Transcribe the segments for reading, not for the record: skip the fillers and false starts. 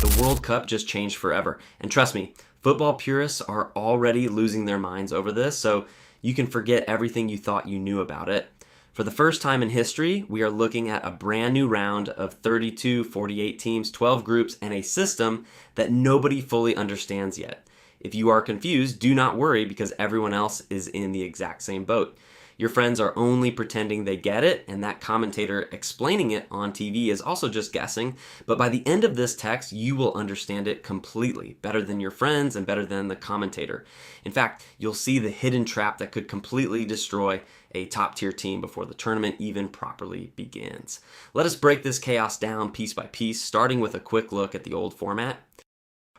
The World Cup just changed forever. And trust me, football purists are already losing their minds over this, so you can forget everything you thought you knew about it. For the first time in history, we are looking at a brand new round of 32, 48 teams, 12 groups, and a system that nobody fully understands yet. If you are confused, do not worry because everyone else is in the exact same boat. Your friends are only pretending they get it, and that commentator explaining it on TV is also just guessing. But by the end of this text, you will understand it completely, better than your friends and better than the commentator. In fact, you'll see the hidden trap that could completely destroy a top-tier team before the tournament even properly begins. Let us break this chaos down piece by piece, starting with a quick look at the old format.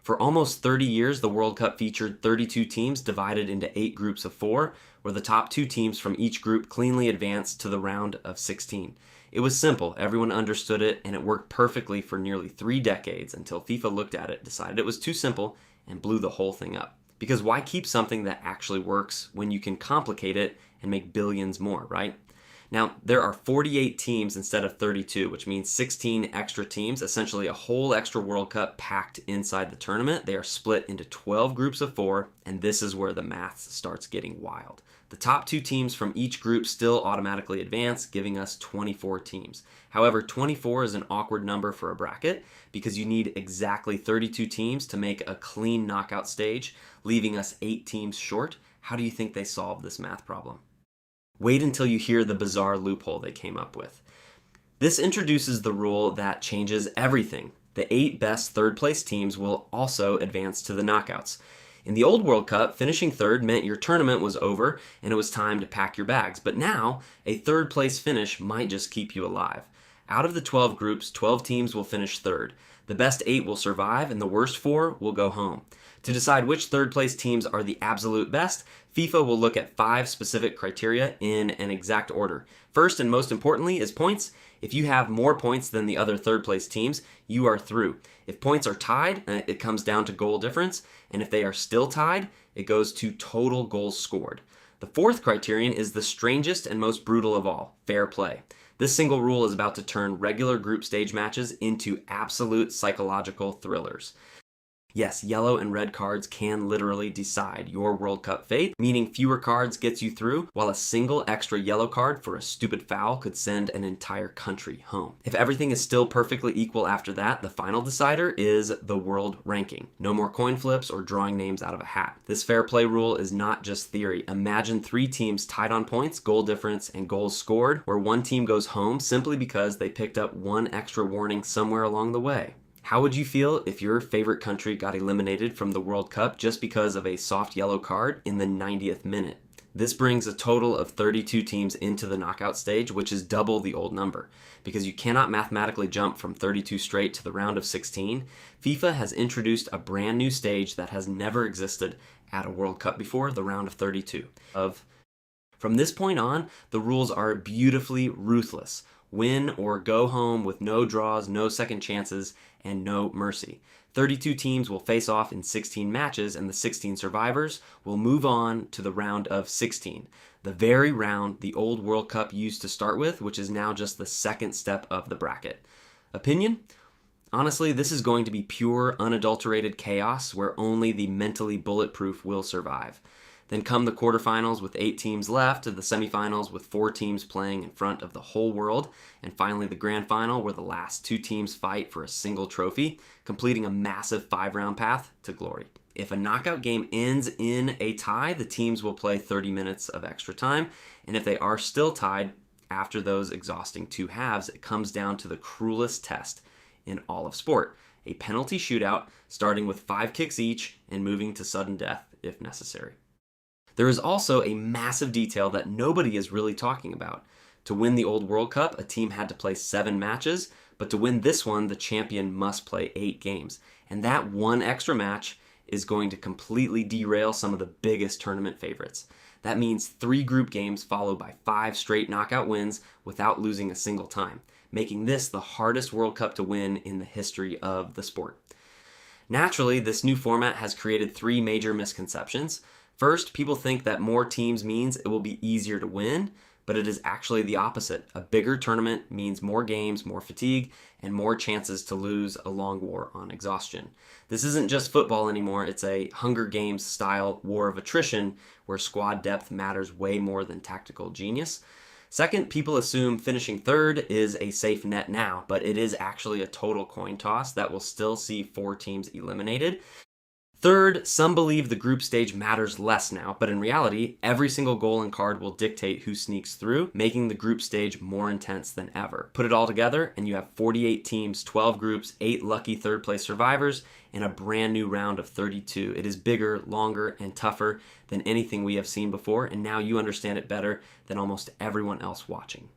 For almost 30 years, the World Cup featured 32 teams divided into 8 groups of 4, where the top 2 teams from each group cleanly advanced to the round of 16. It was simple, everyone understood it, and it worked perfectly for nearly 3 decades until FIFA looked at it, decided it was too simple, and blew the whole thing up. Because why keep something that actually works when you can complicate it and make billions more, right? Now, there are 48 teams instead of 32, which means 16 extra teams, essentially a whole extra World Cup packed inside the tournament. They are split into 12 groups of 4, and this is where the math starts getting wild. The top 2 teams from each group still automatically advance, giving us 24 teams. However, 24 is an awkward number for a bracket because you need exactly 32 teams to make a clean knockout stage, leaving us 8 teams short. How do you think they solved this math problem? Wait until you hear the bizarre loophole they came up with. This introduces the rule that changes everything. The 8 best third-place teams will also advance to the knockouts. In the old World Cup, finishing third meant your tournament was over and it was time to pack your bags. But now, a third-place finish might just keep you alive. Out of the 12 groups, 12 teams will finish third. The best 8 will survive and the worst 4 will go home. To decide which third-place teams are the absolute best, FIFA will look at 5 specific criteria in an exact order. First and most importantly is points. If you have more points than the other third-place teams, you are through. If points are tied, it comes down to goal difference, and if they are still tied, it goes to total goals scored. The 4th criterion is the strangest and most brutal of all, fair play. This single rule is about to turn regular group stage matches into absolute psychological thrillers. Yes, yellow and red cards can literally decide your World Cup fate, meaning fewer cards gets you through, while a single extra yellow card for a stupid foul could send an entire country home. If everything is still perfectly equal after that, the final decider is the world ranking. No more coin flips or drawing names out of a hat. This fair play rule is not just theory. Imagine 3 teams tied on points, goal difference, and goals scored, where one team goes home simply because they picked up 1 extra warning somewhere along the way. How would you feel if your favorite country got eliminated from the World Cup just because of a soft yellow card in the 90th minute? This brings a total of 32 teams into the knockout stage, which is double the old number. Because you cannot mathematically jump from 32 straight to the round of 16, FIFA has introduced a brand new stage that has never existed at a World Cup before, the round of 32. From this point on, the rules are beautifully ruthless. Win or go home with no draws, no second chances, and no mercy. 32 teams will face off in 16 matches, and the 16 survivors will move on to the round of 16. The very round the old World Cup used to start with, which is now just the second step of the bracket. Opinion? Honestly, this is going to be pure, unadulterated chaos where only the mentally bulletproof will survive. Then come the quarterfinals with 8 teams left, to the semifinals with 4 teams playing in front of the whole world, and finally the grand final where the last 2 teams fight for a single trophy, completing a massive 5-round path to glory. If a knockout game ends in a tie, the teams will play 30 minutes of extra time, and if they are still tied after those exhausting 2 halves, it comes down to the cruelest test in all of sport, a penalty shootout starting with 5 kicks each and moving to sudden death if necessary. There is also a massive detail that nobody is really talking about. To win the old World Cup, a team had to play 7 matches, but to win this one, the champion must play 8 games. And that one extra match is going to completely derail some of the biggest tournament favorites. That means 3 group games followed by 5 straight knockout wins without losing a single time, making this the hardest World Cup to win in the history of the sport. Naturally, this new format has created 3 major misconceptions. First, people think that more teams means it will be easier to win, but it is actually the opposite. A bigger tournament means more games, more fatigue, and more chances to lose a long war on exhaustion. This isn't just football anymore, it's a Hunger Games style war of attrition where squad depth matters way more than tactical genius. Second, people assume finishing third is a safe net now, but it is actually a total coin toss that will still see 4 teams eliminated. Third, some believe the group stage matters less now, but in reality, every single goal and card will dictate who sneaks through, making the group stage more intense than ever. Put it all together, and you have 48 teams, 12 groups, 8 lucky third-place survivors, and a brand new round of 32. It is bigger, longer, and tougher than anything we have seen before, and now you understand it better than almost everyone else watching.